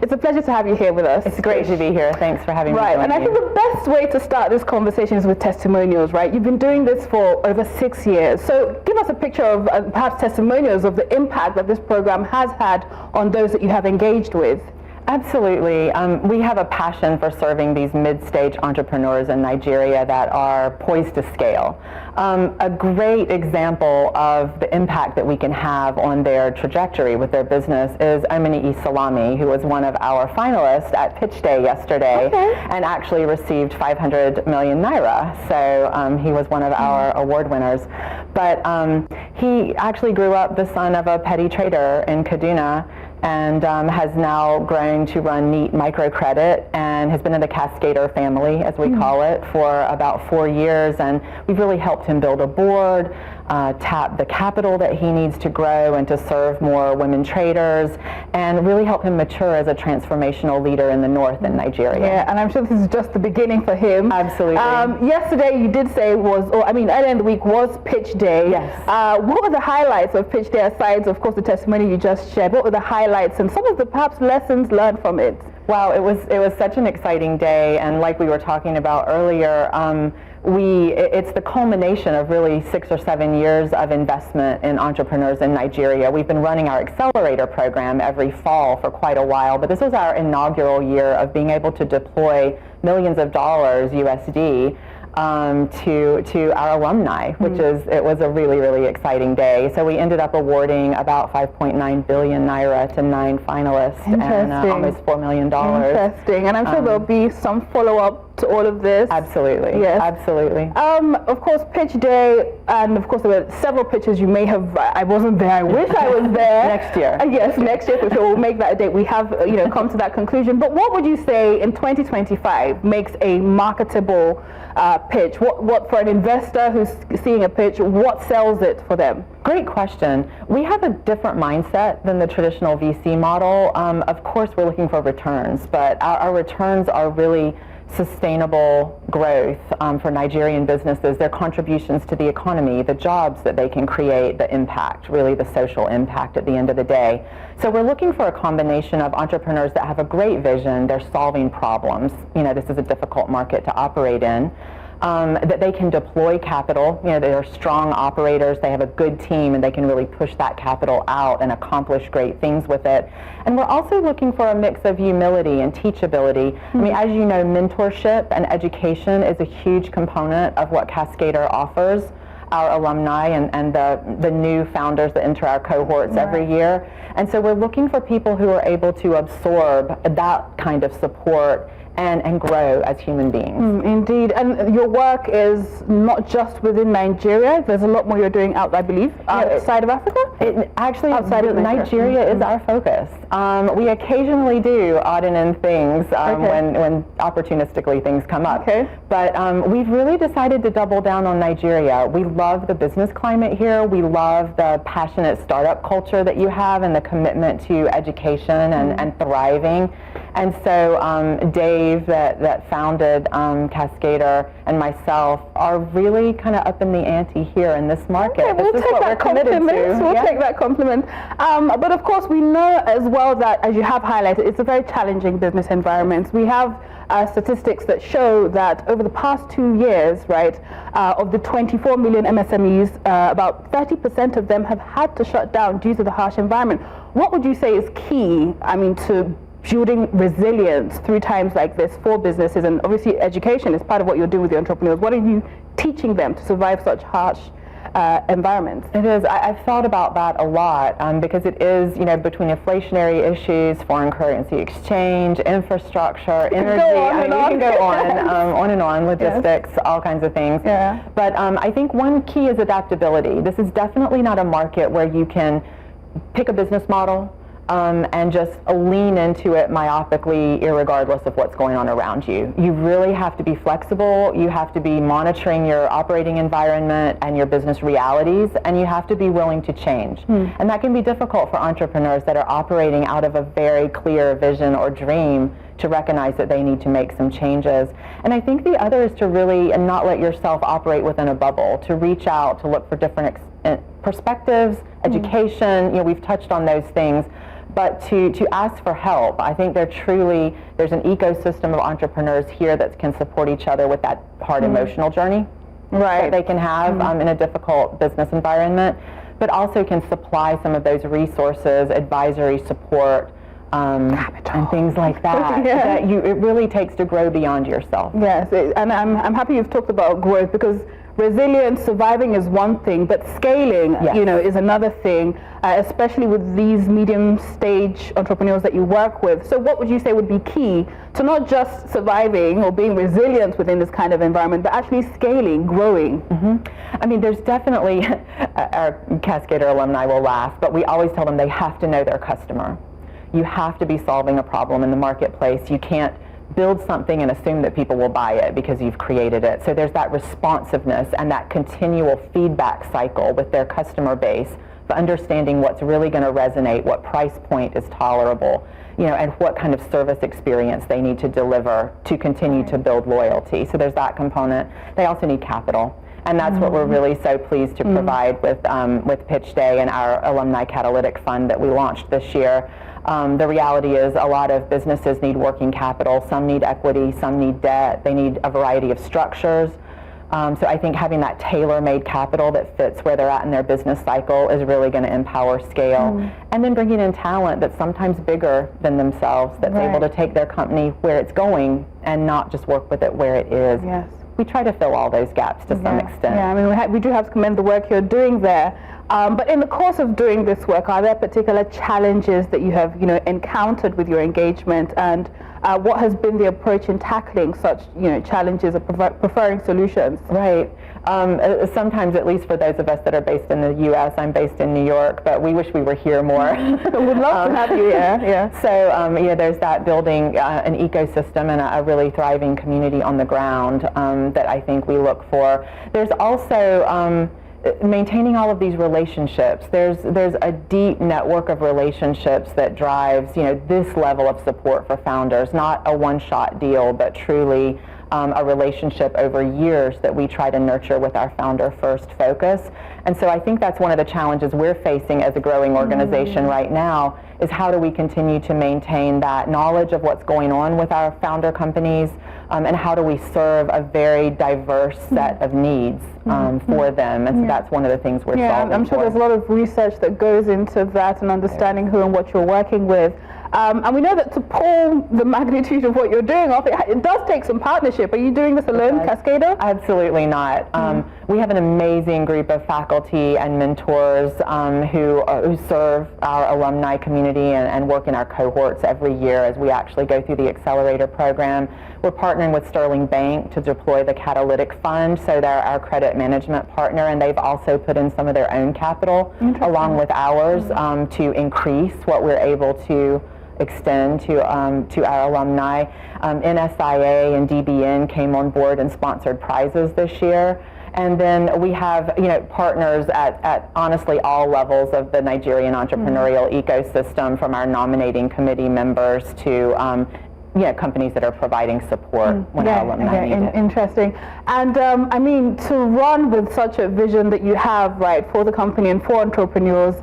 It's a pleasure to have you here with us. It's great to be here. Thanks for having me. Right, and I think the best way to start this conversation is with testimonials, right? You've been doing this for over 6 years. So give us a picture of perhaps testimonials of the impact that this program has had on those that you have engaged with. Absolutely. We have a passion for serving these mid-stage entrepreneurs in Nigeria that are poised to scale. A great example of the impact that we can have on their trajectory with their business is Omini Salami, who was one of our finalists at Pitch Day yesterday and actually received 500 million naira. So he was one of our award winners. But he actually grew up the son of a petty trader in Kaduna, and has now grown to run Neat Microcredit and has been in the Cascador family, as we call it, for about 4 years. And we've really helped him build a board, tap the capital that he needs to grow and to serve more women traders, and really help him mature as a transformational leader in the north in Nigeria. Yeah, and I'm sure this is just the beginning for him. Absolutely. Yesterday you did say earlier in the week was Pitch Day. Yes. What were the highlights of Pitch Day, aside, of course, the testimony you just shared? What were the highlights and some of the perhaps lessons learned from it? Wow, it was such an exciting day, and like we were talking about earlier, it's the culmination of really 6 or 7 years of investment in entrepreneurs in Nigeria. We've been running our accelerator program every fall for quite a while, but this was our inaugural year of being able to deploy millions of dollars USD to our alumni, which it was a really, really exciting day. So we ended up awarding about 5.9 billion naira to 9 finalists and almost $4 million. Interesting. And I'm sure there'll be some follow-up to all of this. Absolutely. Yes. Absolutely. Of course, Pitch Day, and of course there were several pitches you may have. I wasn't there. I wish I was there. Next year. Yes, next year for sure. We'll make that a date. We have come to that conclusion. But what would you say in 2025 makes a marketable pitch? What for an investor who's seeing a pitch, what sells it for them? Great question. We have a different mindset than the traditional VC model. Of course, we're looking for returns, but our returns are really sustainable growth for Nigerian businesses, their contributions to the economy, the jobs that they can create, the impact, really the social impact at the end of the day. So we're looking for a combination of entrepreneurs that have a great vision, they're solving problems. This is a difficult market to operate in. That they can deploy capital, they're strong operators, they have a good team, and they can really push that capital out and accomplish great things with it. And we're also looking for a mix of humility and teachability. I mean, as you know, mentorship and education is a huge component of what Cascador offers our alumni and the new founders that enter our cohorts every year. And so we're looking for people who are able to absorb that kind of support and grow as human beings. Indeed. And your work is not just within Nigeria. There's a lot more you're doing out, I believe, outside of Africa? Actually, outside of Nigeria is our focus. We occasionally do odd and end things when opportunistically things come up. But we've really decided to double down on Nigeria. We love the business climate here. We love the passionate startup culture that you have and the commitment to education and thriving. And so Dave, that founded Cascador, and myself are really kind of up in the ante here in this market. We'll take that compliment. We'll take that compliment. But of course, we know as well that, as you have highlighted, it's a very challenging business environment. We have statistics that show that over the past 2 years, right, of the 24 million MSMEs, about 30% of them have had to shut down due to the harsh environment. What would you say is key, to building resilience through times like this for businesses? And obviously education is part of what you're doing with the entrepreneurs. What are you teaching them to survive such harsh environments? It is. I've thought about that a lot because it is, between inflationary issues, foreign currency exchange, infrastructure, energy. You can go on and on, logistics, all kinds of things. But I think one key is adaptability. This is definitely not a market where you can pick a business model and just lean into it myopically, irregardless of what's going on around you. You really have to be flexible. You have to be monitoring your operating environment and your business realities, and you have to be willing to change. And that can be difficult for entrepreneurs that are operating out of a very clear vision or dream to recognize that they need to make some changes. And I think the other is to really not let yourself operate within a bubble, to reach out, to look for different perspectives, education, we've touched on those things. but to ask for help. I think there's an ecosystem of entrepreneurs here that can support each other with that hard emotional journey that they can have in a difficult business environment, but also can supply some of those resources, advisory support, and things like that, that it really takes to grow beyond yourself. Yes, and I'm happy you've talked about growth, because resilience, surviving is one thing, but scaling, is another thing, especially with these medium stage entrepreneurs that you work with. So what would you say would be key to not just surviving or being resilient within this kind of environment, but actually scaling, growing? I mean, there's definitely, our Cascador alumni will laugh, but we always tell them they have to know their customer. You have to be solving a problem in the marketplace. You can't build something and assume that people will buy it because you've created it. So there's that responsiveness and that continual feedback cycle with their customer base for understanding what's really going to resonate, what price point is tolerable, and what kind of service experience they need to deliver to continue to build loyalty. So there's that component. They also need capital. And that's what we're really so pleased to provide with Pitch Day and our Alumni Catalytic Fund that we launched this year. The reality is a lot of businesses need working capital. Some need equity, some need debt. They need a variety of structures. So I think having that tailor-made capital that fits where they're at in their business cycle is really going to empower scale. And then bringing in talent that's sometimes bigger than themselves, that's able to take their company where it's going and not just work with it where it is. Yes. We try to fill all those gaps to some extent. Yeah, I mean, we do have to commend the work you're doing there. But in the course of doing this work, are there particular challenges that you have, encountered with your engagement, and what has been the approach in tackling such, challenges or preferring solutions? Right. Sometimes, at least for those of us that are based in the U.S., I'm based in New York, but we wish we were here more. We'd love to have you here. Yeah. So, there's that building an ecosystem and a really thriving community on the ground that I think we look for. There's also maintaining all of these relationships. There's a deep network of relationships that drives this level of support for founders, not a one-shot deal, but truly a relationship over years that we try to nurture with our founder first focus. And so I think that's one of the challenges we're facing as a growing organization right now, is how do we continue to maintain that knowledge of what's going on with our founder companies, and how do we serve a very diverse set of needs for them. And so that's one of the things we're solving I'm sure for. there's a lot of research that goes into that and understanding who and what you're working with. And we know that to pull the magnitude of what you're doing off, it does take some partnership. Are you doing this alone, Cascador? Absolutely not. We have an amazing group of faculty and mentors who serve our alumni community and work in our cohorts every year as we actually go through the accelerator program. We're partnering with Sterling Bank to deploy the Catalytic Fund, so they're our credit management partner, and they've also put in some of their own capital along with ours to increase what we're able to extend to our alumni. NSIA and DBN came on board and sponsored prizes this year. And then we have partners at honestly all levels of the Nigerian entrepreneurial ecosystem, from our nominating committee members to companies that are providing support when our alumni need it. Interesting. And I mean, to run with such a vision that you have, right, for the company and for entrepreneurs,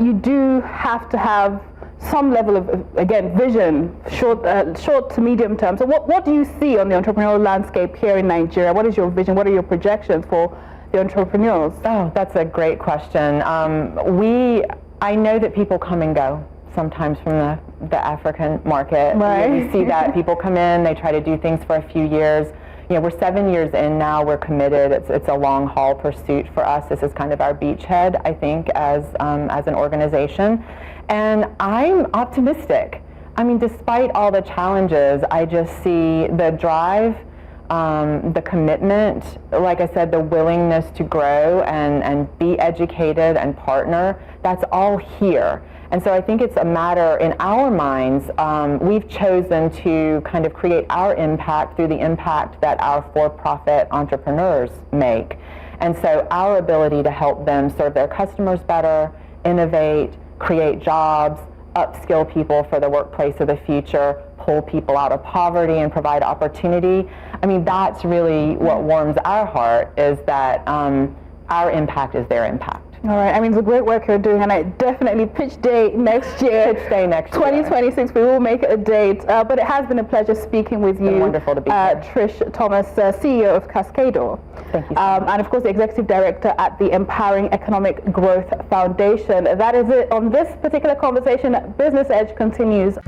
you do have to have some level of, again, vision, short to medium term. So what do you see on the entrepreneurial landscape here in Nigeria? What is your vision? What are your projections for the entrepreneurs? Oh, that's a great question. I know that people come and go sometimes from the African market. Right. You see that people come in, they try to do things for a few years. We're 7 years in now, we're committed. It's a long haul pursuit for us. This is kind of our beachhead, I think, as an organization. And I'm optimistic. I mean, despite all the challenges, I just see the drive, the commitment, like I said, the willingness to grow and be educated and partner. That's all here. And so I think it's a matter, in our minds, we've chosen to kind of create our impact through the impact that our for-profit entrepreneurs make. And so our ability to help them serve their customers better, innovate, create jobs, upskill people for the workplace of the future, pull people out of poverty and provide opportunity. I mean, that's really what warms our heart, is that our impact is their impact. All right. I mean, it's a great work you're doing, and I definitely pitch day next year. Pitch day next year. 2026. We will make it a date. But it has been a pleasure speaking with you. Wonderful to be here. Trish Thomas, CEO of Cascador. Thank you so much. And of course, the Executive Director at the Empowering Economic Growth Foundation. That is it on this particular conversation. Business Edge continues.